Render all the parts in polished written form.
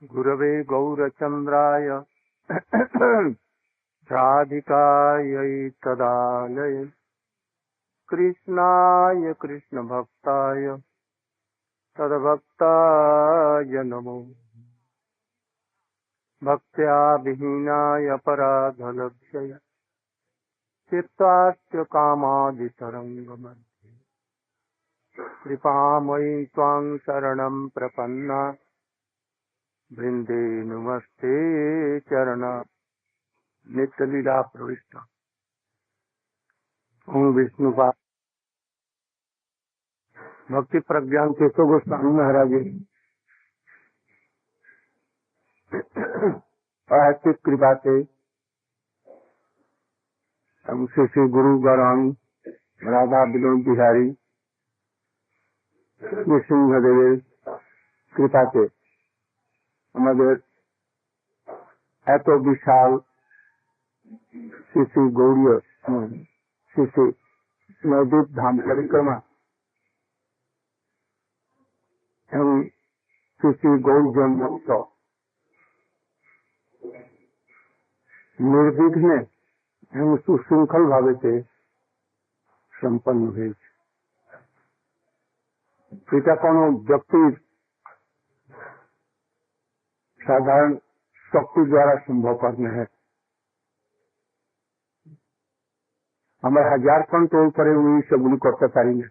गुरवे गौरचन्द्राय राधिकायै तदालये कृष्णाय कृष्णभक्ताय तद्भक्ताय नमो। भक्त्या विहीनाय अपराधलक्ष्य चित्तास्य कामादितरङ्गमध्ये कृपामयि त्वां शरणं प्रपन्ना वृंदे नमस्ते चरणा। नित्य लीला प्रविष्ट ओम विष्णुपाद भक्ति प्रज्ञान केशव गोस्वामी महाराज अहैतुक कृपा से हम श्री गुरु गौरांग राधा विनोद बिहारी नृसिंहदेव कृपा से আমাদের এত বিশাল শ্রী শ্রী গৌরীয় শ্রী শ্রী নবদ্বীপ ধাম পরিক্রমা এবং শ্রী শ্রী গৌরজন ভক্ত নির্বিঘ্নে এবং সুশৃঙ্খল ভাবে সম্পন্ন হয়েছে। এটা কোনো ব্যক্তির साधारण शक्ति द्वारा संभवपर नहीं। हमें हजार कंट्रोल करे सेगुली करते पारी ना।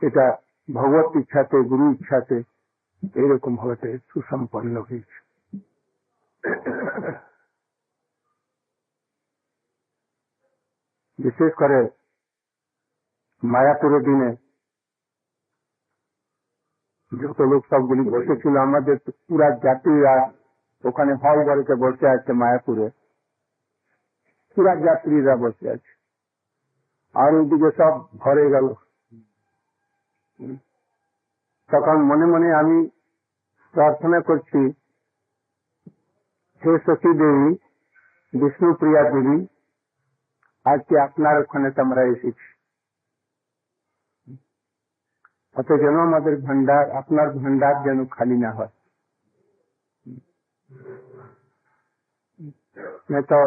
এটা भगवत इच्छाते गुरु इच्छाते एरकम भावे सुसम्पन्न হয়েছে। विशेष करे मायापुर दिने যত লোক সবগুলি বসেছিল আমাদের পুরা যাত্রীরা ওখানে হল ঘরেতে বসে আছে মায়াপুরে, পুরা যাত্রীরা বসে আছে আর ওইদিকে সব ভরে গেল। তখন মনে মনে আমি প্রার্থনা করছি, হে সতী দেবী বিষ্ণুপ্রিয়া দেবী, আজকে আপনার ওখানে আমরা এসেছি, অত যেন আমাদের ভান্ডার আপনার ভান্ডার যেন খালি না হয়। তো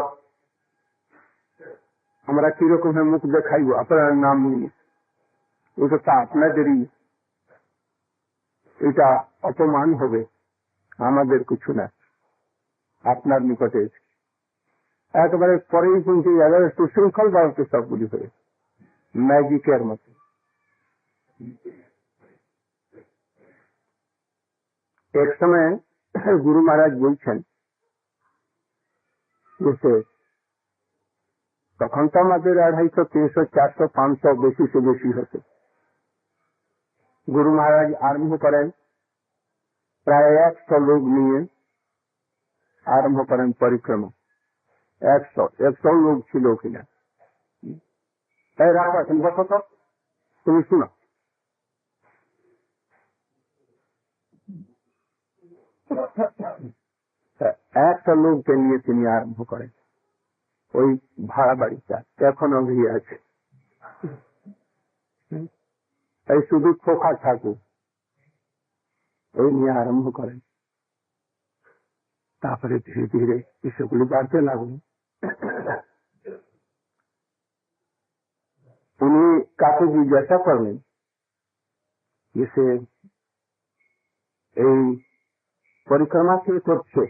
আমরা কিরকম মুখ দেখাইব আপনার নাম নিয়ে? ওটা তো আপনাদেরই, এটা অপমান হবে, আমাদের কিছু না, আপনার নিকটে একেবারে পরেই শুনছি সুশৃঙ্খল ভাবে সবগুলি হয়ে ম্যাজিকের মতো। एक समय गुरु महाराज বলছেন তখন তো আমাদের 250, 300, 400, 500 বেশি से বেশি হতো। গুরু মহারাজ আরম্ভ করেন প্রায় 100 লোক নিয়ে আরম্ভ করেন পরিক্রমা। 100 লোক ছিল কিনা তাই রাখেন, বসো তো তুমি শুনো। একটা লোককে নিয়ে তিনি আরম্ভ করেন, ওই ভাড়া বাড়িটা এখনো ভিড় আছে, এই শুধু খোকা ঠাকুর এই নিয়ে আরম্ভ করেন। তারপরে ধীরে ধীরে সেগুলি বাড়তে লাগলো। উনি কাকে জিজ্ঞাসা করলেন যে সে এই পরিক্রমা কে করছে,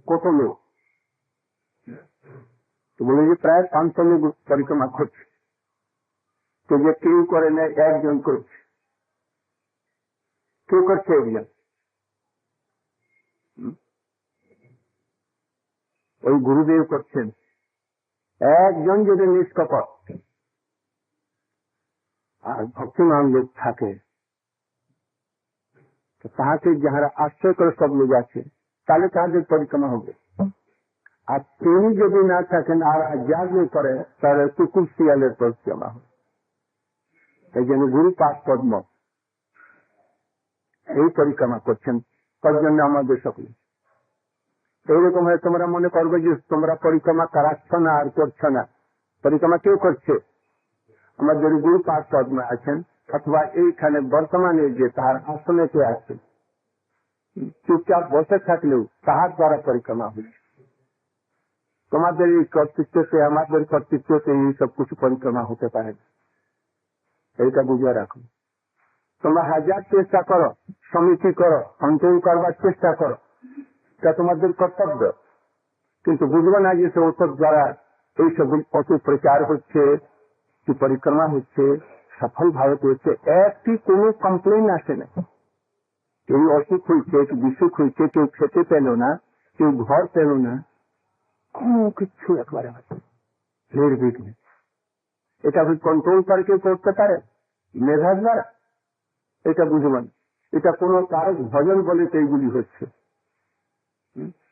কত লোক? তো বলে যে প্রায় 500 লোক পরিক্রমা করছে। তো যে কেউ করে না, একজন করছে। কেউ করছে একজন, ওই গুরুদেব করছেন। একজন যদি নিষ্কপট আর ভক্তিমান লোক থাকে তাহাকে যাহারা আশ্রয় করে সব লোক আছে, তাহলে তাদের পরিক্রমা হবে। আর তিনি যদি না থাকেন আর 1000 লোক করে, তাহলে কুকুর শিয়ালের পরিক্রমা হবে। এই জন্য গুরু পাদ পদ্ম এই পরিক্রমা করছেন তার জন্য আমাদের সকলে। এইরকম হয় তোমরা মনে করবে যে তোমরা পরিক্রমা করাচ্ছ না আর করছো না। পরিক্রমা কেউ করছে? আমাদের গুরু পাদ পদ্ম আছেন, অথবা এইখানে বর্তমানে যে তাহার আসনেতে আছে চুপচাপ বসে থাকলেও তাহার দ্বারা পরিক্রমা হচ্ছে। তোমাদের এই কর্তৃত্বতে আমাদের কর্তৃত্বতে এইসব কিছু পরিক্রমা হতে পারে না, এইটা বুঝে রাখো। তোমরা হাজার চেষ্টা করো, সমিতি করো, কন্ট্রোল করবার চেষ্টা করো, এটা তোমাদের কর্তব্য, কিন্তু বুঝবো না যে ওসব দ্বারা এইসব কত প্রচার হচ্ছে, কি পরিক্রমা হচ্ছে, সফল ভারত হচ্ছে, একটি কোনো কমপ্লেন আসে না। কেউ অসুখ হয়েছে, কেউ বিসুখ হয়েছে, কেউ খেতে পেল না, কেউ ঘর পেল না, কোনো কিছু একবারে হচ্ছে নির্বিঘ্নে। এটা কন্ট্রোল করে কেউ করতে পারে মেধার দ্বারা? এটা বুঝবেন, এটা কোনো কারো ভজন বলে এইগুলি হচ্ছে।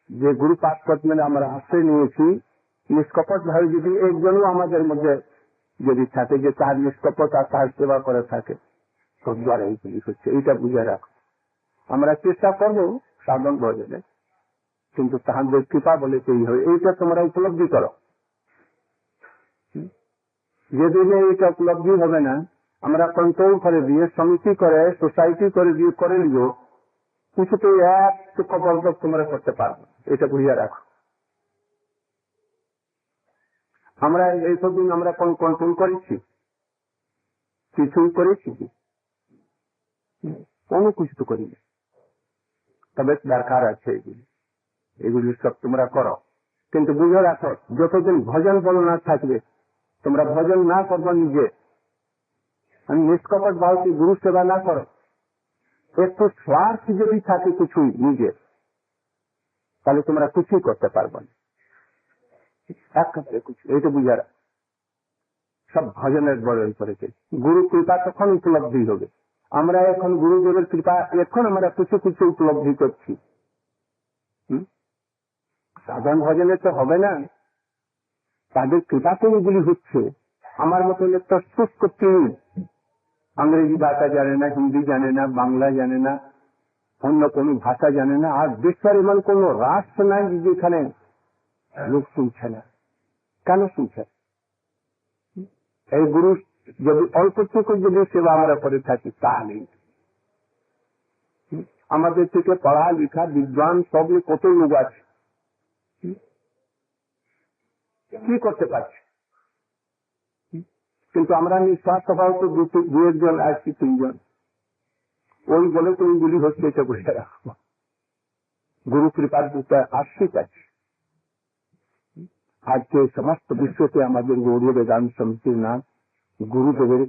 যে গুরু পাঠ মানে আমরা আশ্রয় নিয়েছি, নিষ্কপট ভাবে যদি একজনও আমাদের মধ্যে যদি থাকে যে তার নিষ্কপট আর তার সেবা করে থাকে, সব দ্বারা এইগুলি হচ্ছে, এইটা বুঝে রাখো। আমরা চেষ্টা করবো সাধন ভজনে, কিন্তু তাহাদের কৃপা বলে এই হয়, এইটা তোমরা উপলব্ধি করো। যেদিনে এইটা উপলব্ধি হবে না, আমরা কন্ট্রোল করে দিয়ে, সমিতি করে, সোসাইটি করে দিয়ে করে নিও, কিছুতে এক কবর্ধক তোমরা করতে পারবো, এটা বুঝিয়ে রাখো। আমরা এইসব দিন আমরা কোন কন্ট্রোল করেছি? কিছুই করেছি কি? কোনো কিছু তো করিনি। তবে দরকার আছে এগুলি, এগুলি সব তোমরা করো, কিন্তু বুঝে রাখো যতদিন ভজন বল না থাকবে, তোমরা ভজন না করবো নিজে, আমি নিষ্কপট ভাবছি গুরু সেবা না করো, একটু স্বার্থ যদি থাকে কিছুই নিজের, তাহলে তোমরা কিছুই করতে পারবো না। এইটা বুঝে রাখো। সব ভজনের বরণ করেছে, গুরু কৃপা তখন উপলব্ধি হবে। আমরা এখন গুরুদেবের কৃপা এখন আমরা কিছু কিছু উপলব্ধি করছি, সাধন ভজনে তো হবে না, তাদের কৃপাতে এগুলি হচ্ছে। আমার মতো একটা শুষ্ক তিন ইংরেজি ভাষা জানে না, হিন্দি জানে না, বাংলা জানে না, অন্য কোন ভাষা জানে না, আর বিশ্বের এমন কোন রাষ্ট্র নাই যেখানে লোক শুনছে না। কেন শুনছে? এই গুরু যদি অল্পটুকু যদি সেবা আমরা করে থাকি, তাহলে আমাদের থেকে পড়া লেখা বিদ্বান সব কত লোক আছে, কি করতে পারছি, কিন্তু আমরা নিঃশ্বাস সভাও তো দু একজন আসছি, তিনজন, ওই বলে তো ওইগুলি হচ্ছে, এটা বুঝে রাখবো। গুরু কৃপার দুটা আশ্রিত আছে। আজকে সমস্ত বিশ্বতে আমাদের গৌরী বেদান্ত সমিতির নাম গুরুদেবের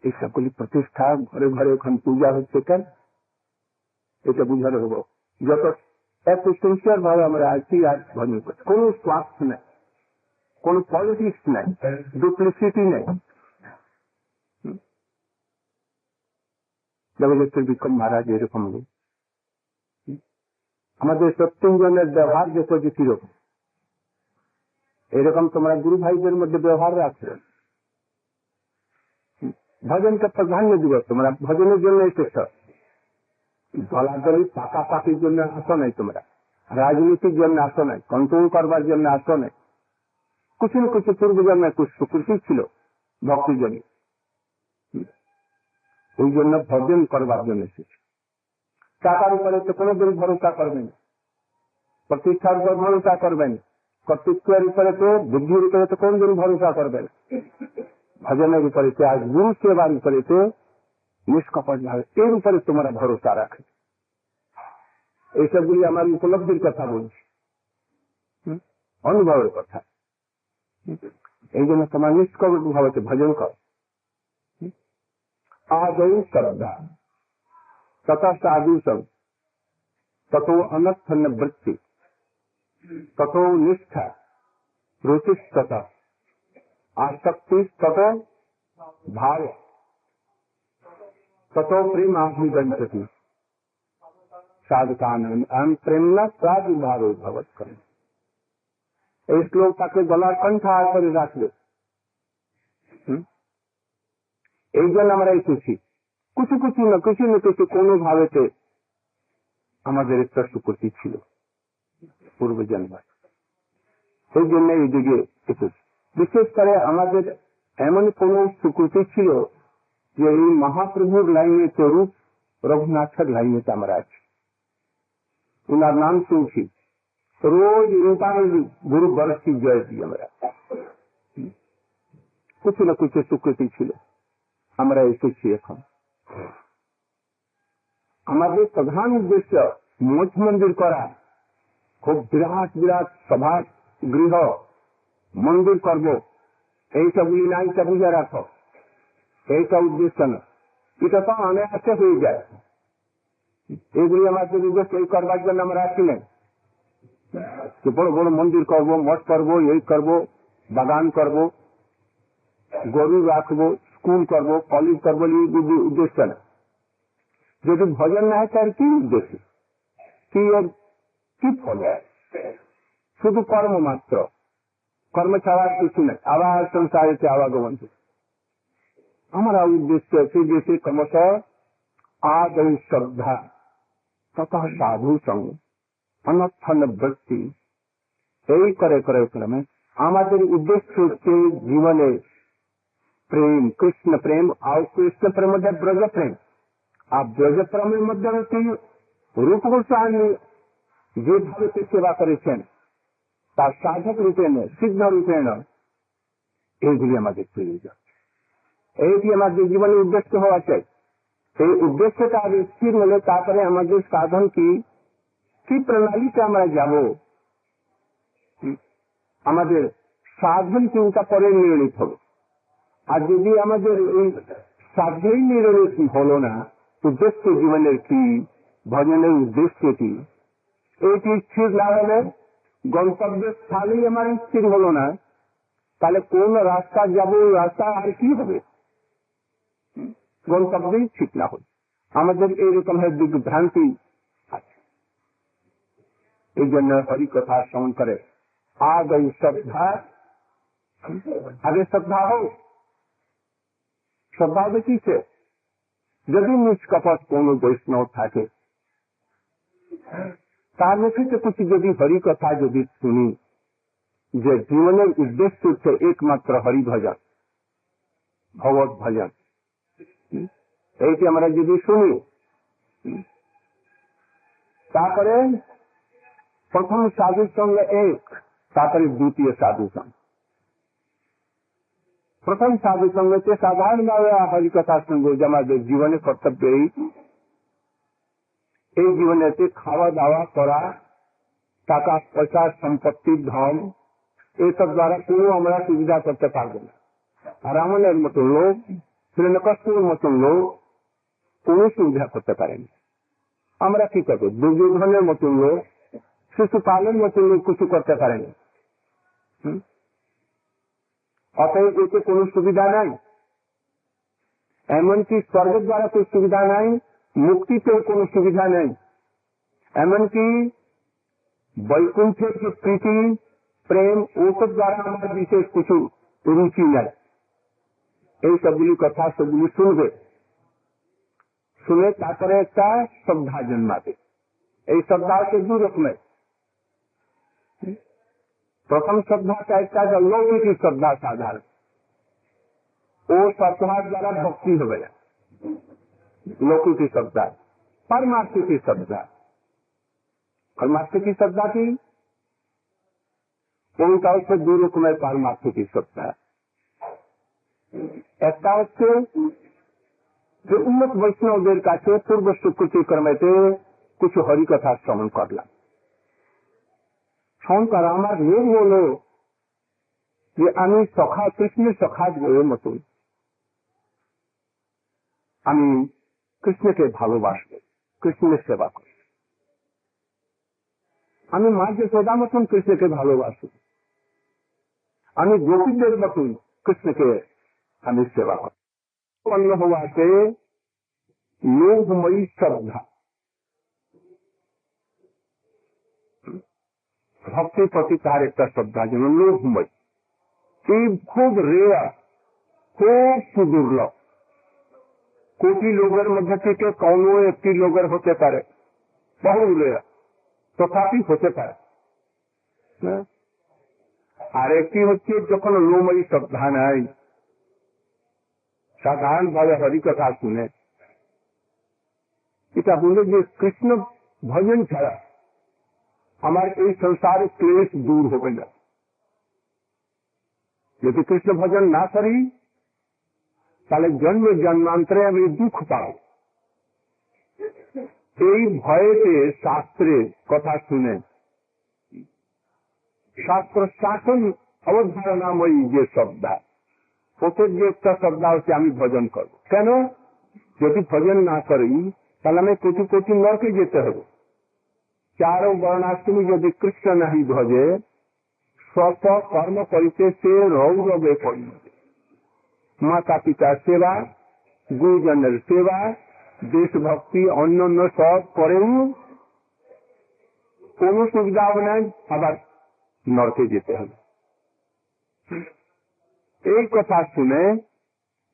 এই সকল প্রতিষ্ঠা, ঘরে ঘরে এখন পূজা হচ্ছে, কেন? এটা বুঝানো হবো। যত এত সিনসিয়ার ভাবে আমরা আছি, আর ভজন করছি, কোন স্বার্থ নেই, কোন পলিটিক্স নাই, ডুপ্লিসিটি নেই। জগদীশ্বর বিক্রম মহারাজ এরকম নেই। আমাদের 17 জনের ব্যবহার দেখো যে কিরকম, এরকম তোমরা গুরু ভাইদের মধ্যে ব্যবহার রাখছো। ভজনকে প্রাধান্য দিব, তোমরা ভজনের জন্য এসেছ, দলাদলি পাকাপাকির জন্য আসো নাই, তোমরা রাজনীতির জন্য আসো নাই, কন্ট্রোল করবার জন্য আসো নাই। কিছু না কিছু পূর্ব জন্মে সুকৃতি ছিল ভক্তির জন্য, ওই জন্য ভজন করবার জন্য এসেছে। টাকার উপরে তো কোনোদিন ভরসা করবেন, প্রতিষ্ঠার উপর ভরসা করবেন, কর্তৃত্বের উপরে তো, বুদ্ধির উপরে তো কোনদিন ভরসা করবেন। ভজনের উপরে, আজ গুরু সেবার উপরে নিষ্কপট ভাবে এর উপরে তোমরা ভরসা রাখে। এইসবগুলি আমার উপলব্ধির কথা বলছি, অনুভবের কথা। এই জন্য তোমার নিষ্কপট ভাবে ভজন কর। আদৌ শ্রদ্ধা তথা সাধু সব তত অনর্থ নিবৃত্তি তত নিষ্ঠা রুচিস্তত আসক্তি তত ভাব তত প্রেমাভিগঞ্চতি সাধকানন্দ প্রেমনা প্রাদুর্ভাব ভবৎ করেন। এই শ্লোকটাকে গলার কণ্ঠার করে রাখলে, এই জন্য আমরা এসেছি। কিছু কিছু না কিছু কোনো ভাবেতে আমাদের একটা সুকৃতি ছিল পূর্ব জন্মে, সেই জন্য এই দিকে এসেছি। বিশেষ করে আমাদের এমন কোন সুকৃতি ছিল যে এই মহাপ্রভুর লাইনে তো রূপ রঘুনাথের লাইনে তো আমরা আছি। উনার নাম শুনছি, রোজ রূপার গুরু বরসি জয় দিই আমরা। কিছু না কিছু স্বীকৃতি ছিল, আমরা এসেছি এখন। আমাদের প্রধান উদ্দেশ্য মঠ মন্দির করা, খুব বিরাট বিরাট সভা গৃহ মন্দির করব, এইসবগুলি না, এটা বুঝে রাখো, এইটা উদ্দেশ্য না। এটা তো অনায়াসে হয়ে যায়। এগুলি আমাদের উদ্দেশ্য এই করবার জন্য আমরা আসি না। বড় বড় মন্দির করব, মঠ করব, এই করব, বাগান করব, গরু রাখবো, স্কুল করব, কলেজ করবো, এই উদ্দেশ্য না। যদি ভজন না হয় তার কি উদ্দেশ্য, কি ফল? শুধু কর্ম মাত্র, কর্ম ছাড়া কিছু নেই। আবার সংসারেতে আবাগমন। আমরা উদ্দেশ্য আছে যে ক্রমশ আদৌ শ্রদ্ধা তথা সাধু সঙ্গ অনর্থন বৃত্তি, এই করে করে ক্রমে আমাদের উদ্দেশ্য হচ্ছে জীবনে প্রেম, কৃষ্ণ প্রেম। আর কৃষ্ণ প্রেম মধ্যে ব্রজ প্রেম, আর ব্রজ প্রেমের মধ্যে হচ্ছে রূপ গোস্বামী যেভাবে সেবা করেছেন তার সাধক রূপেণ, সিদ্ধ রূপেণ, এইগুলি আমাদের প্রয়োজন। এইটি আমাদের জীবনের উদ্দেশ্য হওয়া চাই। এই উদ্দেশ্যটা স্থির হলে তারপরে আমাদের সাধন কি প্রণালীতে আমরা যাব, আমাদের সাধন চিন্তা পরে নির্ণীত হবে। আর যদি আমাদের এই সাধনই নির্ণীত হলো না, উদ্দেশ্য জীবনের কি, ভজনের উদ্দেশ্য কি, এইটি স্থির না হলে, গন্তব্যের স্থানেই আমার স্থির হলো না, তাহলে কোন রাস্তা যাব, রাস্তা আর কি হবে, গন্তব্যই ঠিক না হল। আমাদের এইরকম দিগ্ভ্রান্তি আছে। এই জন্য হরিকথা শ্রবণ করে আগে শ্রদ্ধা, আগে শ্রদ্ধা হোক। শ্রদ্ধা হবে কিসে? যদি নিষ্কপট কোন বৈষ্ণব থাকে, তার মুখে তো কিছু যদি হরিকথা যদি শুনি, যে জীবনের উদ্দেশ্য হচ্ছে একমাত্র হরি ভজন, ভগবত ভজন, এইটি আমরা যদি শুনি, তারপরে প্রথম সাধুর সঙ্গে এক, তারপরে দ্বিতীয় সাধু সঙ্গ। প্রথম সাধু সঙ্গে সাধারণভাবে হরিকথা শুনবো, যে আমাদের জীবনে কর্তব্য এই জীবনেতে খাওয়া দাওয়া করা, টাকা পয়সা সম্পত্তি ধন এইসব দ্বারা কোনো আমরা সুবিধা করতে পারবো না। আর আমাদের মতো লোক, হিরণ্যকশিপুর মতন লোক কোনো সুবিধা করতে পারেনি। আমরা কি করবো? দুর্যোধনের মতন লোক, শিশুপালের মতন লোক কিছু করতে পারেনি। অতএব এতে কোনো সুবিধা নাই। এমনকি স্বর্গের দ্বারা কোনো সুবিধা নাই, মুক্তিতেও কোনো সুবিধা নেই, এমনকি বৈকুণ্ঠের যে প্রীতি প্রেম ওসব দ্বারা আমার বিশেষ কিছু রুচি নাই। এই সবগুলি কথা সবগুলি শুনবে, শুনে তারপরে একটা শ্রদ্ধা জন্মাবে। এই শ্রদ্ধা হচ্ছে দু রকমের। প্রথম শ্রদ্ধাটা একটা লৌকিক শ্রদ্ধা সাধারণ, ও শ্রদ্ধার দ্বারা ভক্তি হবে না। লৌকিক শ্রদ্ধা, পারমার্থিক শ্রদ্ধা। পারমার্থিক শ্রদ্ধা কি? কোনটা হচ্ছে দু রকমের পারমার্থিক শ্রদ্ধা। একটা হচ্ছে যে উন্নত বৈষ্ণবদের কাছে পূর্ব স্বীকৃতি ক্রমেতে কিছু হরিকথা শ্রবণ করলাম। শ্রবণ করা আমার রোগ হলো যে আমি সখা, কৃষ্ণের সখা বইয়ের মতন আমি কৃষ্ণকে ভালোবাসবো, কৃষ্ণের সেবা করি। আমি মা যশোদা মতন কৃষ্ণকে ভালোবাসি, আমি গোপীদের মতন কৃষ্ণকে আমি সেবা করি। অন্য হওয়াতে লোভময়ী শ্রদ্ধা, ভক্তির প্রতি তার একটা শ্রদ্ধা যেন লোভময়। এই খুব রেয়ার, খুব সুদুর্লভ। কোটি লোকের মধ্যে থেকে কোনো একটি লোকের হতে পারে, বহু রেয়ার, তথাপি হতে পারে। আর একটি হচ্ছে যখন লোময়ী শ্রদ্ধা নাই, সাধারণভাবে হরিকথা শুনে এটা বলে যে কৃষ্ণ ভজন ছাড়া আমার এই সংসারে ক্লেশ দূর হবে না। যদি কৃষ্ণ ভজন না করি তাহলে জন্ম জন্মান্তরে আমি দুঃখ পাব। এই ভয়েতে শাস্ত্রের কথা শুনে শাস্ত্র শাসন অবধারণাময়ী যে শ্রদ্ধা, প্রত্যেক যে একটা শ্রদ্ধা হচ্ছে আমি ভজন করব। কেন? যদি ভজন না করি তাহলে আমি কোটি কোটি নরকে যেতে হবে। চারো বর্ণাশ্রমী যদি কৃষ্ণ নাহি ভজে স্বপ কর্ম করিতে সে রৌরবে পরিণত। মাতা পিতার সেবা, গুরুজনের সেবা, দেশভক্তি অন্যান্য সব করেও কোন সুবিধা হবে না, আবার নরকে যেতে হবে। এই কথা শুনে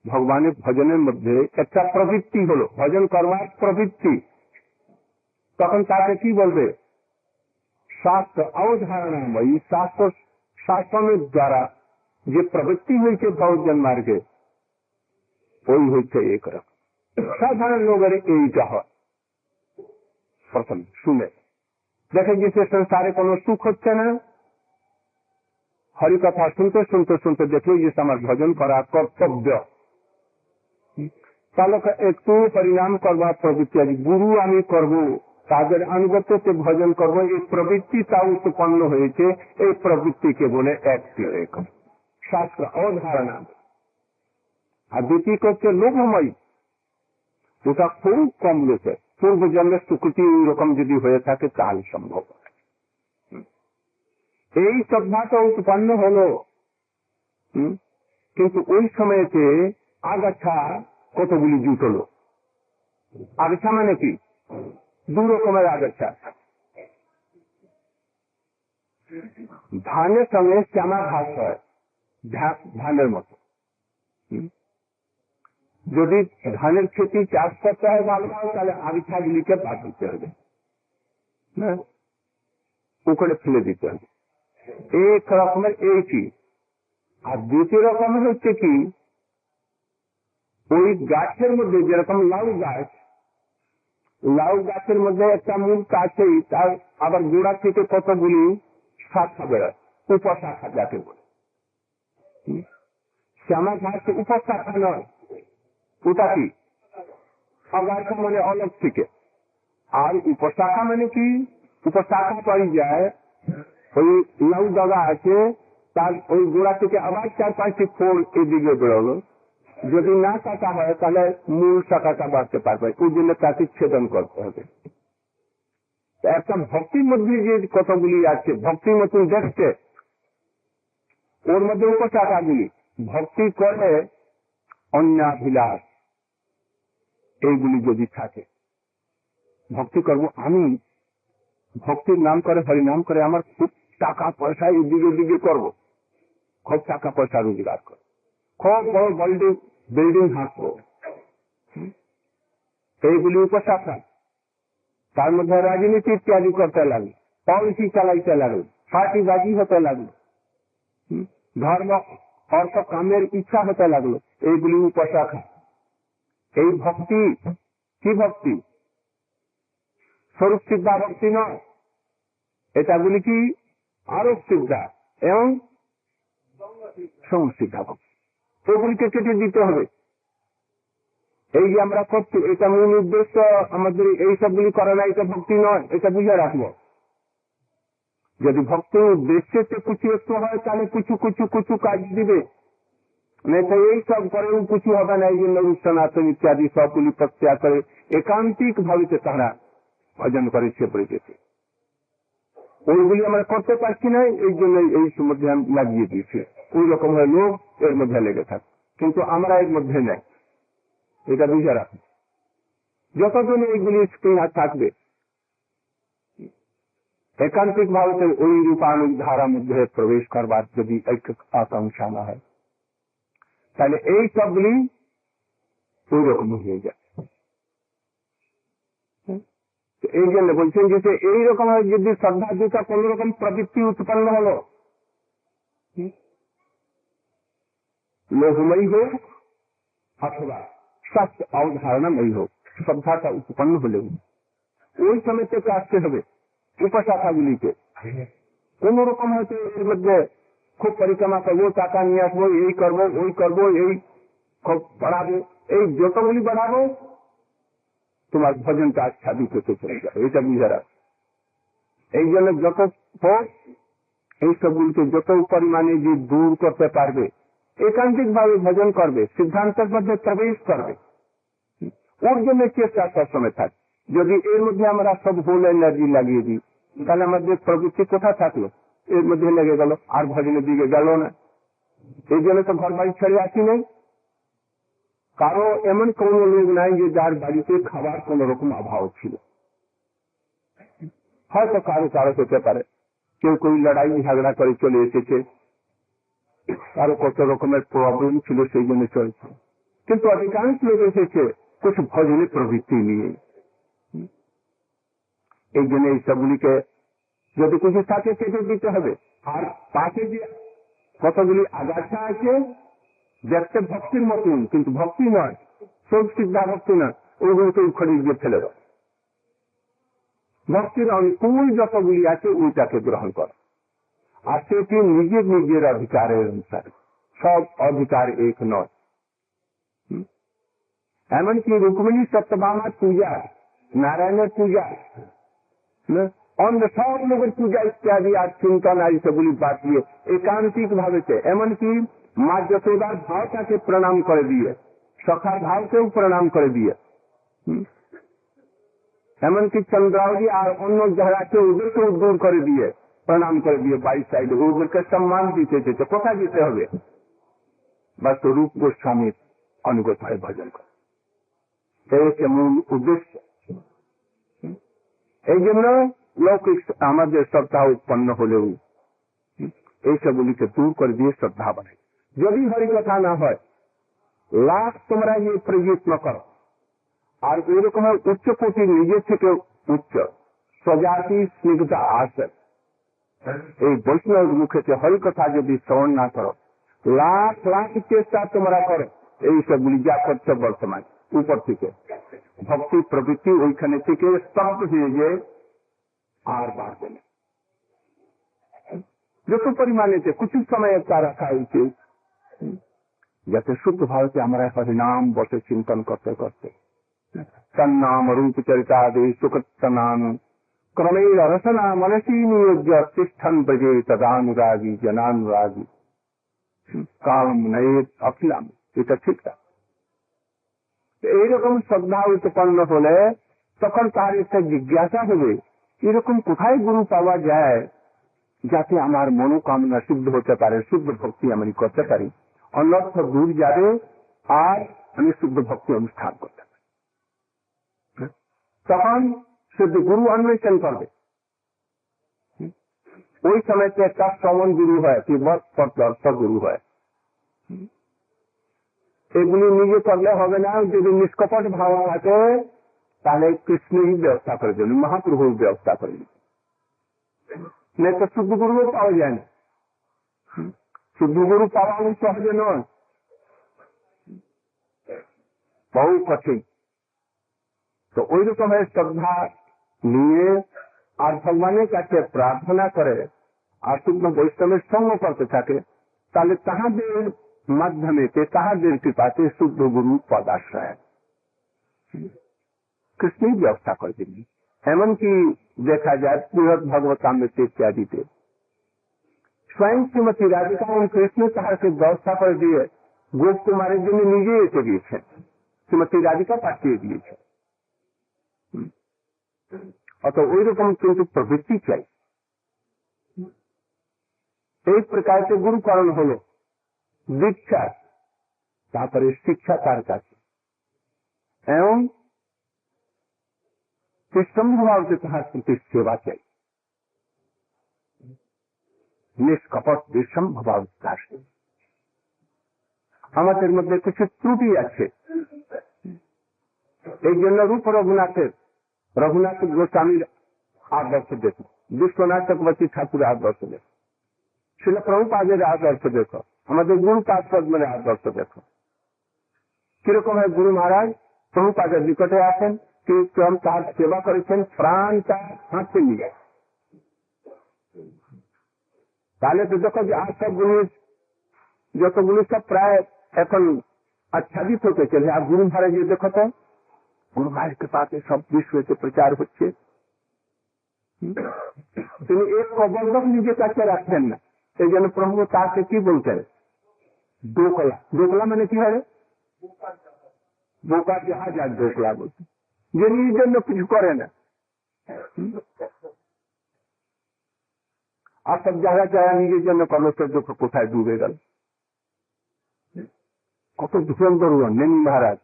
ভগবানের ভজনের মধ্যে একটা প্রবৃত্তি হলো, ভজন করবার প্রবৃত্তি। তখন তাকে কি বলবে? শাস্ত্র অবধারণাময়ী, শাস্ত্র শাসনের দ্বারা যে প্রবৃত্তি হয়েছে ভজন মার্গে, ওই হচ্ছে এক রকম। সাধারণ লোকের এইটা হয়। প্রথম শুনে দেখে যে সে সংসারে কোনো সুখ হচ্ছে না, হরিকথা শুনতে শুনতে শুনতে দেখলো যে আমার ভজন করা কর্তব্য, তাহলে একটু পরিণাম করবার প্রবৃত্তি আছে। গুরু আমি করব, তাদের আনুগত্যতে ভজন করব, এই প্রবৃত্তি তা উৎপন্ন হয়েছে। এই প্রবৃত্তিকে বলে একটি শাস্ত্র অবধারণা। আর দ্বিতীয় হচ্ছে লোভময়ী, ওটা খুব কম লোকে। পূর্বজন্মের সুকৃতি এইরকম যদি হয়ে থাকে তাহলে সম্ভব। এই শ্রদ্ধাটা উৎপন্ন হলো, কিন্তু ওই সময়তে আগাছা কতগুলি জুটলো। আগাছা মানে কি? দু রকমের আগাছা। ধানের সঙ্গে শ্যামা ঘাস হয়, ধানের মতো। যদি ধানের ক্ষেতি চাষ করতে হয় ভালো হয়, তাহলে আগাছাগুলিকে বাদ দিতে হবে, ওখানে ফেলে দিতে হবে। এক রকমের এইটি। আর দ্বিতীয় রকমের হচ্ছে কি, ওই গাছের মধ্যে যেরকম লাউ গাছ, লাউ গাছের মধ্যে একটা মূল কাছেই তার আবার গোড়া থেকে কতগুলি শাখা বেরোয়, উপশাখা যাকে বলে। শ্যামা ঘাস উপশাখা নয়, ওটা কি অগাছা মানে অলগ থেকে। আর উপশাখা মানে কি? উপশাখা পাই যায়, ওই লাউ দাগা আছে, তার ওই গোড়া থেকে আবার 4-5টি ফোড় এদিকে বেরোলো। যদি না কাটা হয় তাহলে মূল শাখাটা বাড়তে পারবে, ওই জন্য তাকে ছেদন করতে হবে। একটা ভক্তির মধ্যে যে কতগুলি আছে, ভক্তির মতন দেখছে, ওর মধ্যে উপশাখাগুলি ভক্তি করে অন্যাভিলাষ, এইগুলি যদি থাকে, ভক্তি করব আমি, ভক্তির নাম করে হরি নাম করে আমার খুব টাকা পয়সা এদিকে দিকে করবো, খুব টাকা পয়সা রোজগার করবো, খুব বড় বিল্ডিং হাঁকবো, এইগুলি উপশাখা। তার মধ্যে রাজনীতি ইত্যাদি করতে লাগলো, পলিসি চালাইতে লাগলো, পার্টিবাজি হতে লাগলো, ধর্ম অর্থ কামের ইচ্ছা হতে লাগলো, এইগুলি উপশাখা। এই ভক্তি কি ভক্তি? স্বরূপ সিদ্ধা ভক্তি নয়, এটাগুলি কি আরোপ সিদ্ধা এবং সমসিদ্ধা ভক্তি। ওগুলিকে কেটে দিতে হবে। এই যে আমরা করছি, এটা মূল উদ্দেশ্য আমাদের এই সবগুলি করে না, এটা ভক্তি নয়, এটা বুঝে রাখবো। যদি ভক্তির উদ্দেশ্যে কিছু একটু হয় তাহলে কিছু কাজ দিবে, এই সব করেও কিছু হবে না। এই জন্য সনাতন ইত্যাদি সবগুলি প্রত্যাগ করে একান্তিক ভাবিতে তারা ভজন করে সে পড়ে গেছে। ওইগুলি আমরা করতে পারছি না, এই জন্য এই মধ্যে লাগিয়ে দিয়েছি। ওই রকম হয় লোক এর মধ্যে লেগে থাকে, কিন্তু আমরা এর মধ্যে নেই, এটা বুঝে রাখবো। যতদিন এইগুলি স্ক্রিনার থাকবে, একান্তিক ভাবে ওই রূপানুগ ধারা মধ্যে প্রবেশ করবার যদি আকাঙ্ক্ষা না হয়, তাহলে এই সবগুলি ওই রকম হয়ে যায়। এই জন্য বলছেন যে এই রকম যদি শ্রদ্ধা দুটা কোন রকম প্রবৃত্তি উৎপন্ন হলো, লোভময়ী হোক অথবা সত্য অবধারণাময়ী হোক, শ্রদ্ধাটা উৎপন্ন হলেও ওই সময় থেকে আসতে হবে উপশাখাগুলিকে। কোন রকম হয়তো এর মধ্যে খুব পরিক্রমা করবো, টাকা নিয়ে আসবো, এই করবো ওই করবো, এই খুব বাড়াবো, এই যতগুলি বাড়াবো তোমার ভজনটা আচ্ছাদিত হতে চলে যাবে, এটা বুঝে রাখ। এই জন্য যত হোক এই সবগুলিকে যত পরিমাণে যে দূর করতে পারবে, একান্তিক ভাবে ভজন করবে, সিদ্ধান্তের মধ্যে প্রবেশ করবে, ওর জন্য চেষ্টা সবসময় থাকে। যদি এর মধ্যে আমরা সব হোল এনার্জি লাগিয়ে দিই, তাহলে আমাদের প্রবৃত্তি কোথায় থাকলো? এর মধ্যে লেগে গেল, আর ভজনের দিকে গেল না। এই জন্য তো ঘর বাড়ি ছেড়ে আসি নেই। কারো এমন কোন লোক নাই যে যার বাড়িতে খাবার কোন রকম অভাব ছিল। হয়তো কারো কারো হতে পারে, কেউ কেউ লড়াই ঝগড়া করে চলে এসেছে, কারো কত রকমের প্রবলেম ছিল সেই জন্য চলছে, কিন্তু অধিকাংশ লোক এসেছে কিছু ভজনের প্রবৃত্তি নিয়ে। এই জন্য এই সবগুলিকে যদি কিছু থাকে সেটা দিতে হবে। আর পাশে যে কতগুলি আগাছা আছে দেখতে ভক্তির মতন, কিন্তু ভক্তি নয়, সব সিদ্ধা ভক্তি নয়, ওইগুলোকে উখড়ে দিয়ে ফেলে দাও। ভক্তির অনুকূল যতগুলি আছে ওইটাকে গ্রহণ কর, আর সেটি নিজের নিজের অধিকারের অনুসারে। সব অধিকার এক নয়। এমনকি রুক্মিণী সত্যভামার পূজা, নারায়ণের পূজা, অন্য সব লোকের পূজা ইত্যাদি আর চিন্তন আর সেগুলি বাদ দিয়ে একান্তিক ভাবে, এমনকি মা যশোদার ভাবটাকে প্রণাম করে দিয়ে, সখার ভাবকেও প্রণাম করে দিয়ে, এমনকি চন্দ্রাবলী আর অন্য যারা আছে ওদেরকে উদ্ধার করে দিয়ে, প্রণাম করে দিয়ে বাই সাইড ওদেরকে সম্মান দিতে যেতে কোথায় যেতে হবে? বাস রূপ গোস্বামীর অনুগত হয়ে ভজন করে, এই হচ্ছে মূল উদ্দেশ্য। এই জন্য লৌকিক আমাদের শ্রদ্ধা উৎপন্ন হলেও এইসবগুলিকে দূর করে দিয়ে শ্রদ্ধা বাড়ে। যদি হরিকথা না হয়, লাখ তোমরা এই প্রযত্ন করো, আর এরকম উচ্চ কোটির নিজের থেকে উচ্চ স্বজাতি স্নিগ্ধ আসে এই বৈষ্ণব মুখেতে হরিকথা যদি শ্রবণ না করো, লাখ লাখ চেষ্টা তোমরা করো, এই সবগুলি যা করছে বর্তমান উপর থেকে ভক্তি প্রবৃত্তি ওইখানে থেকে স্তব্ধ হয়ে যায়, আর বাড়বে না। যত পরিমাণে কিছু সময় একটা রাখা উচিত, যাতে শুদ্ধ ভারতে আমরা হরিনাম বসে চিন্তন করতে করতে তন্নাম রূপ চরিতাদে সুকৃতনাম ক্রমের রসনা মনসী নিয়োজ্য তিষ্ঠন ব্রজে তদানুরাগী জনানুরাগী কালম নয়ের অখিলাম। এটা ঠিক না। এইরকম শ্রদ্ধা উৎপন্ন হলে তখন তার একটা জিজ্ঞাসা হবে, এরকম কোথায় গুরু পাওয়া যায় যাতে আমার মনোকামনা সিদ্ধ হতে পারে, শুদ্ধ ভক্তি আমি করতে পারি, অনর্থ দূর যাবে, আর আমি শুদ্ধ ভক্তি অনুষ্ঠান করতে পারি। তখন শুদ্ধ গুরু অন্বেষণ করবে। ওই সময়তে একটা শ্রমণ গুরু হয়, দর্শক গুরু হয়। এগুলি নিজে করলে হবে না, যদি নিষ্কপট ভাব থাকে তাহলে কৃষ্ণই ব্যবস্থা করে দেবেন, মহাপ্রভুর ব্যবস্থা করে দেবেন। তো শুদ্ধ গুরুও পাওয়া যায় না। শুদ্ধ গুরু পাওয়া সহজে নয়, বহু কঠিন। তো ওই রকমের শ্রদ্ধা নিয়ে আর ভগবানের কাছে প্রার্থনা করে আর শুদ্ধ বৈষ্ণবের সঙ্গ করতে থাকে, তাহলে তাহাদের মাধ্যমে তাহাদের কৃপাতে শুদ্ধ গুরু পদাশ্রয় কৃষ্ণই ব্যবস্থা করে দিবি। এমনকি দেখা যায় বৃহৎ ভগবতামৃত ইত্যাদিতে স্বয়ং শ্রীমতী রাধিকা এবং কৃষ্ণ তাহাকে ব্যবস্থা করে দিয়ে গোপ কুমারের জন্য নিজে এসে দিয়েছেন, শ্রীমতী রাধিকা পাঠিয়ে দিয়েছে। অত ওই রকম কিন্তু প্রবৃত্তি চাই। এই প্রকার গুরুকরণ হল দীক্ষা, তারপরে শিক্ষা তার কাছে, এবং কৃষ্ণভাবে তাহার প্রতি সেবা চাই, নিষ্কপট বিশ্বম্ভাব। আমাদের মধ্যে কিছু ত্রুটি আছে, এই জন্য রূপ রঘুনাথ গোস্বামীর আদর্শ দেখো, বিশ্বনাথ চক্রবর্তী ঠাকুরের আদর্শ দেখো, শিল প্রভুপাদের আদর্শ দেখো, আমাদের গুরু পাদ পদ্মের আদর্শ দেখো, কিরকম হয় গুরু মহারাজ প্রভুপাদের নিকটে আসেন, কিন্তু তার সেবা করেছেন, প্রাণ তার হাঁটতে নিয়ে। তাহলে তো দেখো যে আর সবগুলি যতগুলি সব প্রায় এখন আচ্ছাদিত হতে চলে। আর গুরু মহারাজ দেখো তো, গুরু মহারাজকে পাতে সব বিশ্বতে প্রচার হচ্ছে। তিনি এক প্রবন্ধক নিজের কাছে রাখবেন না, সেই জন্য প্রভু তাকে কি বলতেন, দোকলা। দোকলা মানে কি হয়, বোকা জাহাজ। আর দোকলা বলতে যে নিজের জন্য কিছু করে না, আর সব জায়গায় যারা নিজের জন্য করলো, সে দুঃখ কোথায় ডুবে গেল। কত সুন্দর নেমি মহারাজ,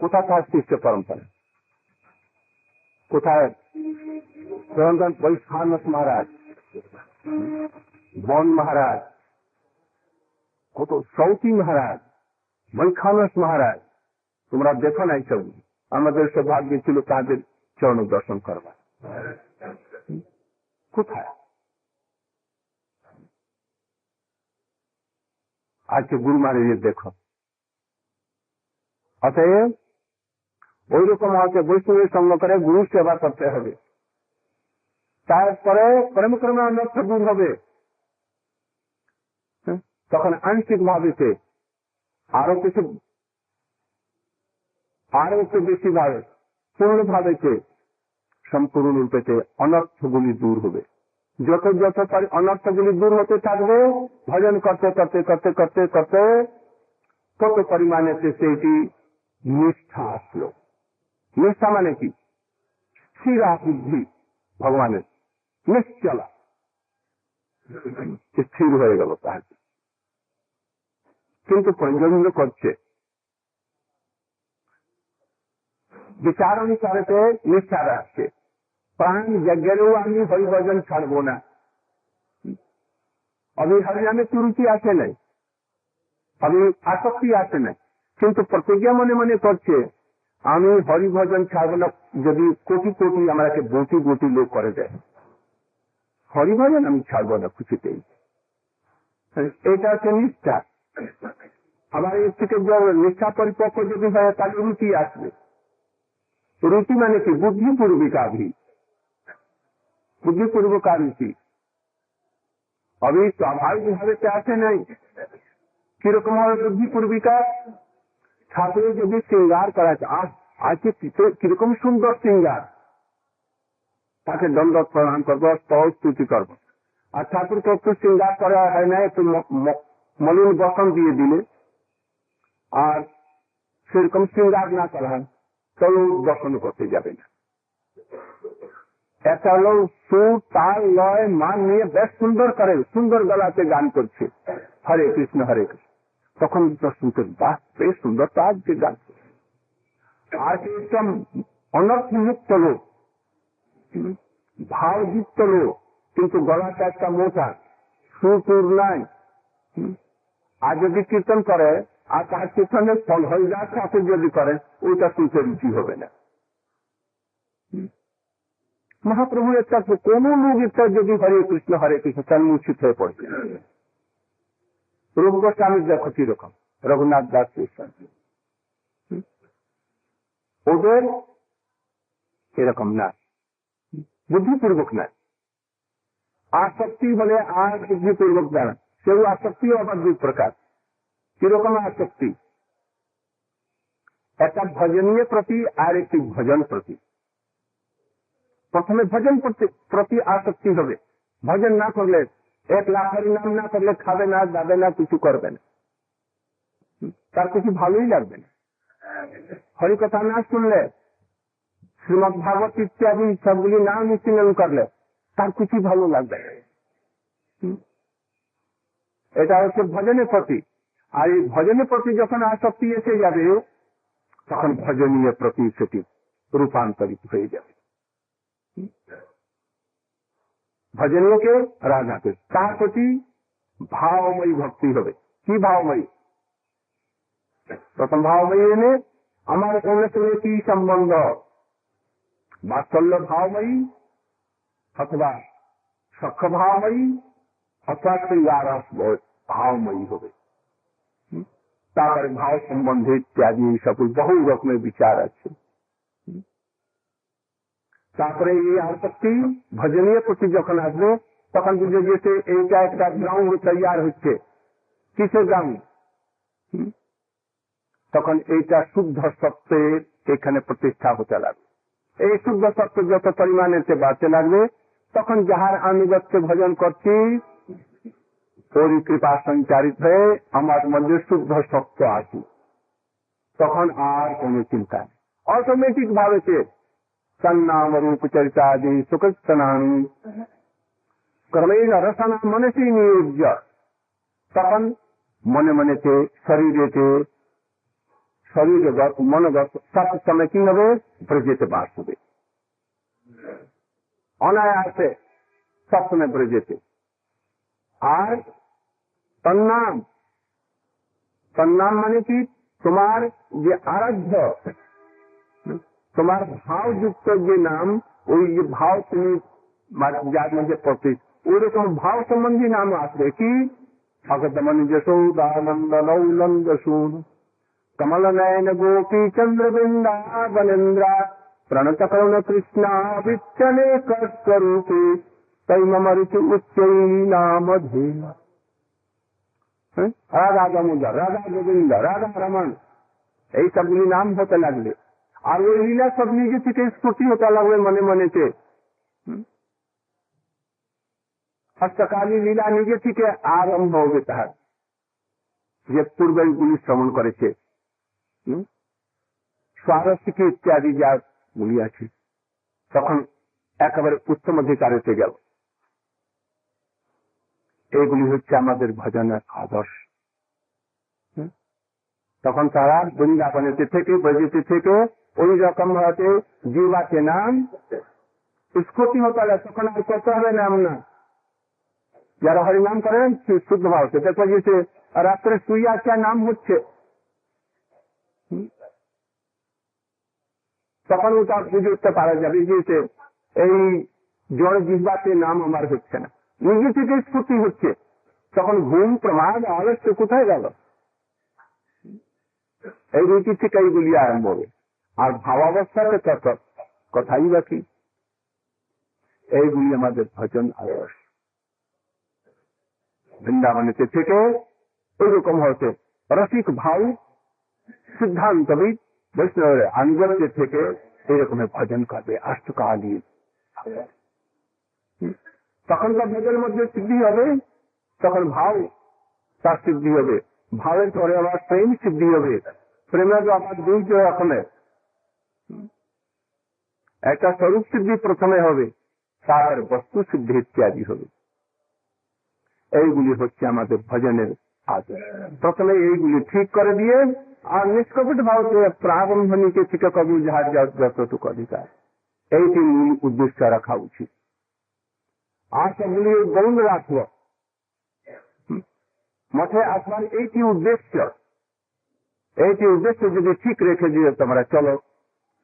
কোথায় তার শিষ্য পরম্পরা, কোথায় বৈশানস মহারাজ, বন মহারাজ, কত সৌতি মহারাজ, বৈখানস মহারাজ। তোমরা দেখো না এইসব, আমাদের সৌভাগ্য ছিল তাদের চরণ দর্শন করবার। কোথায় আজকে গুরু মহারাজের দেখো। অতএব ওই রকম হচ্ছে বৈষ্ণবের সঙ্গ করে গুরু সেবা করতে হবে, তারপরে ক্রমে ক্রমে অন্যত্র দূর হবে। তখন আংশিক ভাবেতে আরো একটু বেশি ভাবে, পূর্ণ ভাবেতে সম্পূর্ণ রূপেতে অনর্থগুলি দূর হবে। যত যত অনর্থগুলি দূর হতে থাকবে, ভজন করতে করতে করতে করতে করতে কত পরিমাণে সেইটি নিষ্ঠা আসলো। নিষ্ঠা মানে কি, স্থিরা বুদ্ধি, ভগবানের নিশ্চলা স্থির হয়ে গেল তার। কিন্তু প্রয়োজন করছে বিচার অনুসারেতে নিষ্ঠা রাখছে, প্রাণ যজ্ঞেরও আমি হরিভজন ছাড়বো না। অভি হরিনামে রুচি আসে নাই, অভি আসক্তি আসে নাই, কিন্তু প্রতিজ্ঞা মনে মনে করছে আমি হরিভজন ছাড়বো না। যদি কোটি কোটি আমাকে বটি বটি লোক করে দেয়, হরিভজন আমি ছাড়বো না খুশিতেই। এটা হচ্ছে নিষ্ঠা। আবার এর থেকে নিষ্ঠা পরিপক্ক যদি হয়, তাহলে রুচি আসবে। রুচি মানে কি, বুদ্ধিপূর্বিকাভি, বুদ্ধিপূর্বক রুচি। অভি স্বাভাবিক ভাবে আসে নাই। কিরকম হবে বুদ্ধিপূর্বিকা, ঠাকুরের যদি শৃঙ্গার করা যায়, আজকে কিরকম সুন্দর শৃঙ্গার, তাকে দণ্ডক প্রদান করবো, স্তুতি করবো। আর ঠাকুরকে একটু শৃঙ্গার করা হয় না, একটু মলিন বসন দিয়ে দিলে, আর সেরকম শৃঙ্গার না করা হয়, তবে দর্শন করতে যাবে না। একটা হলো সুর, তাল, লয়, মান নিয়ে বেশ সুন্দর করে, সুন্দর গলাতে গান করছে হরে কৃষ্ণ হরে কৃষ্ণ, তখন দর্শন করি, বাহ বেশ সুন্দর তো আজকে গান। আর একদম অনর্থমুক্ত লোক, ভাবযুক্ত লোক, কিন্তু গলাটা একটা মোটা, সুর নাই। আর যদি কীর্তন করে, আর তার কীর্তনের ফল হয়ে যায় ঠাকুর যদি করেন, ওইটা শুনতে রুচি হবে না। মহাপ্রভু একটা কোন লোক একটা যদি হরে কৃষ্ণ তার মূর্ছিত হয়ে পড়ছে। রূপ গোস্বামীর দেখো কিরকম, রঘুনাথ দাস গোস্বামী, ওদের এরকম না, বুদ্ধিপূর্বক না। আসক্তি হলে আর বুদ্ধিপূর্বক দ্বারা, সেও আসক্তি আবার দুই প্রকার। কিরকম আসক্তি, একটা ভজনীয় প্রতি আর একটি ভজন প্রতি। প্রথমে ভজন প্রতি আসক্তি হবে, ভজন না করলে, 1 লাখ নাম না করলে খাবে না, যাবে না, কিছু করবে না, তার কিছু ভালোই লাগবে না। হরিকথা না শুনলে, শ্রীমদ ভাগবত ইত্যাদি সবগুলি না অনুশীলন করলে তার কিছু ভালো লাগবে না। এটা হচ্ছে ভজনের প্রতি। আর এই ভজনের প্রতি যখন আসক্তি এসে যাবে, তখন ভজনীয় প্রতি সেটি রূপান্তরিত হয়ে যাবে। ভজনীয়কে রাধাকে, তার প্রতি ভাবময়ী ভক্তি হবে। কি ভাবময়ী? প্রথম ভাবময়ী এনে আমার ওনার সঙ্গে কি সম্বন্ধ, বাৎসল্য ভাবময়ী অথবা সখ্য ভাবময়ী অথবা শৃঙ্গারস ভাবময়ী হবে। তারপরে ভাব সম্বন্ধে ইত্যাদি সকল বহু রকমের বিচার আছে। তারপরে এই আসক্তি ভজনীয় প্রতি যখন আসবে তখন বুঝে গেছে এইটা একটা গ্রাউন্ড তৈয়ার হচ্ছে। কিসের গ্রাউন্ড? তখন এইটা শুদ্ধ সত্যের এখানে প্রতিষ্ঠা হতে লাগবে। এই শুদ্ধ সত্য যত পরিমাণে বাড়তে লাগবে তখন যাহার আনুগত্য ভজন করছি ওরই কৃপা সঞ্চারিত হয়ে আমার মধ্যে শুদ্ধ সত্য আসি, তখন আর কোন চিন্তা নেই। অটোমেটিক ভাবে সন্নাম রূপ চরিতাদি সুখস্তনানি ক্রমেণ রসনা মনসি নিয়োজ্য, তখন মনে মনেতে শরীরেতে শরীরগত মনোগত সব সময় কি হবে? ব্রজেতে বাস হবে, অনায়াসে সবসময় ব্রজেতে। আর তন্নাম, তন্নাম মানে কি? তোমার যে আরাধ্য, তোমার ভাবযুক্ত যে নাম, ওই যে ভাব তুমি যার মধ্যে প্রতীক, ওই রকম ভাব সম্বন্ধী নাম আসবে। কি? ভগতমন যশোদানন্দ নৌলন্দ সুন কমল নয়ন গোপী চন্দ্র বৃন্দাবনেন্দ্র প্রণত করুণ কৃষ্ণা বিচ্ছনে কস্বরূপে তৈ মম রুচি উচ্চৈ নাম ধীন। রাধা দামোদর, রাধা গোবিন্দ, রাধা রমন, এই সবগুলি নাম হতে লাগবে। আর ওই লীলা সব নিজে থেকে স্ফূর্তি হতে লাগবে মনে মনেতে। অষ্টকালী লীলা নিজে থেকে আরম্ভ হবে তাহার, যে পূর্বের গুলি শ্রবণ করেছে, স্বারসিক ইত্যাদি যা গুলি আছে, তখন একেবারে উত্তম অধিকারেতে গেল। এইগুলি হচ্ছে আমাদের ভজনের আদর্শ। তখন তারা বৃন্দাবনেতে থেকে ব্রজেতে থেকে ওই রকম ভাবে জীবাকে নাম স্ফূর্তি হতে হবে। তখন আর করতে হবে নাম না। যারা হরিনাম করেন শুদ্ধ ভাবছে, দেখো যে রাত্রে শুয়ে আছে নাম হচ্ছে, তখন ওটা বুঝে উঠতে পারা যাবে যে এই জড় জিহ্বাতে নাম আমার হচ্ছে না, নিজে থেকে স্ফূর্তি হচ্ছে। তখন ঘুম প্রমাদ আলস্য কোথায় গেল? এই রুচি থেকে এইগুলি আরম্ভ হবে। আর ভাবাবস্থাতে তত কথাই বাকি। এইগুলি আমাদের ভজন আদর্শ। বৃন্দাবনেতে থেকে ওইরকম হচ্ছে রসিক ভাই সিদ্ধান্তবিদ বৈষ্ণবের আনুগত্য থেকে এইরকমের ভজন করবে অষ্টকালী। তখন তার ভজনের মধ্যে সিদ্ধি হবে, তখন ভাব তার সিদ্ধি হবে, ভাবের পরে আবার প্রেম সিদ্ধি হবে। প্রেমের আবার দুই রকমের, একটা স্বরূপ সিদ্ধি প্রথমে হবে, তার বস্তু সিদ্ধি ইত্যাদি হবে। এইগুলি হচ্ছে আমাদের ভজনের আদর্শ। প্রথমে এইগুলি ঠিক করে দিয়ে আর নিষ্কপট ভাবতে প্রারম্ভনীকে থেকে কবি যাহার যতটুক অধিকার, এইটি মূল উদ্দেশ্য রাখা উচিত। আর সবগুলি গৌণ রাখব, মঠে আসবার এইটি উদ্দেশ্য। এইটি উদ্দেশ্য যদি ঠিক রেখে দিয়ে তোমরা চলো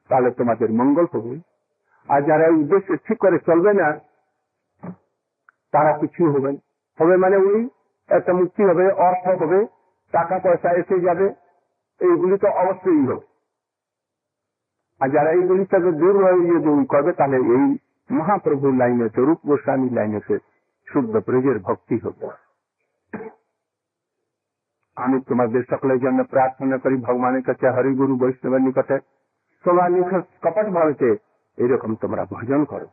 তাহলে তোমাদের মঙ্গল হবে। আর যারা এই উদ্দেশ্য ঠিক করে চলবে না তারা কিছু হবে মানে ওই একটা মুক্তি হবে, অর্থ হবে, টাকা পয়সা এসে যাবে, এইগুলি তো অবশ্যই হবে। আর যারা এইগুলি থেকে দূর হয়ে যদি করবে তাহলে এই মহাপ্রভুর লাইনেতে, রূপ গোস্বামী লাইনেতে শুদ্ধ ব্রজের ভক্তি হবে। আমি তোমাদের সকলের জন্য প্রার্থনা করি ভগবানের কাছে, হরিগুরু বৈষ্ণবের নিকটে, তোমার নিকট কপট ভাবে এরকম তোমরা ভজন করো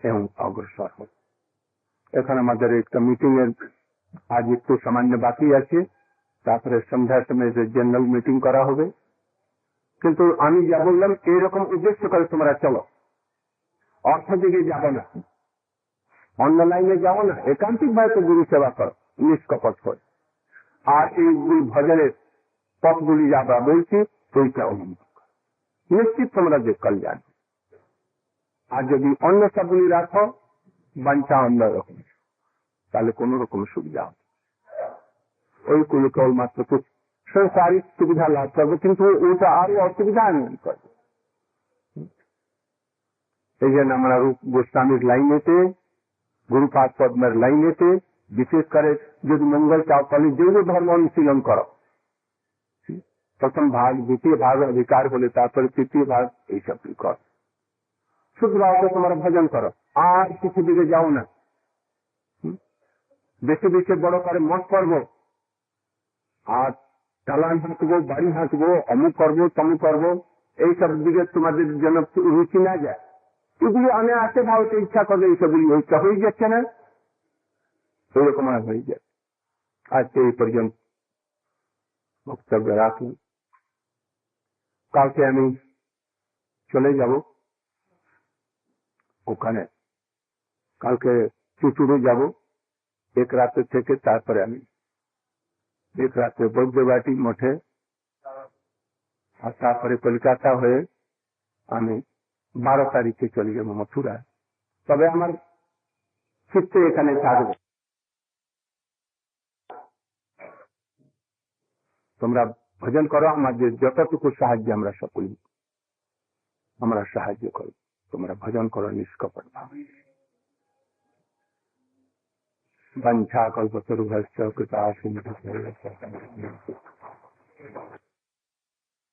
এবং অগ্রসর হো। এখন আমাদের একটা মিটিং এর আজ একটু সামান্য বাকি আছে, তারপরে সন্ধ্যার সময় জেনারেল মিটিং করা হবে। কিন্তু আমি যা বললাম এইরকম উদ্দেশ্য করে তোমরা চলো, অর্থ দিকে যাবো না, অন্য লাইনে যাবো না, একান্তিক ভাবে গুরু সেবা করো নিষ্কপট করে। আর এই ভজনের পথগুলি যা আমরা বলছি সেইটা অবলম্বন করো, নিশ্চিত তোমরা যে কল্যাণ। আর যদি অন্য সবগুলি রাখো বাঞ্ছা অন্য রকম, তাহলে কোন রকম সুবিধা হবে ওইগুলো কেবলমাত্র সংসারিক সুবিধা লাভ করবে, কিন্তু ওটা আরো অসুবিধা আনয়ন করবে। এই জন্য আমরা রূপ গোস্বামীর লাইনেতে, গুরুপাদ পদ্মের লাইনেতে বিশেষ করে যদি মঙ্গল চাও তাহলে জৈন ধর্ম অনুশীলন করো। प्रथम भाग द्वितीय भाग अधिकार बोले तारपर तृतीय भाग এই সব কর শুধু তোমার ভজন করো আর কিছু দিকে যাও না বেশি বেশি বড় করে মত করবো আর চালান হাঁটবো বাড়ি হাঁটবো অমুক করবো তমুক করবো এইসব দিকে তোমাদের যেন রুচি না যায় এগুলি আমি আসে ভাবতে ইচ্ছা করবে এইসবগুলি ইচ্ছা হয়ে যাচ্ছে না এরকম আর হয়ে যায় আজকে এই পর্যন্ত বক্তব্য রাখুন কালকে আমি চলে যাব ওখানে কালকে চুচুড়ে যাব এক রাতে থেকে তারপরে আমি এক রাতে বৈদ্যবাটি মঠে আর তারপরে কলকাতা হয়ে আমি 12 তারিখে চলে যাব মথুরা তবে আমার চিত্তে এখানে থাকবে তোমরা ভজন করো আমাদের যতটুকু সাহায্য আমরা সকল আমরা সাহায্য করো তোমরা ভজন করো নিষ্কপট ভাবে বঞ্ছা কল্পতরুভ্যশ্চ কৃপা সিন্ধু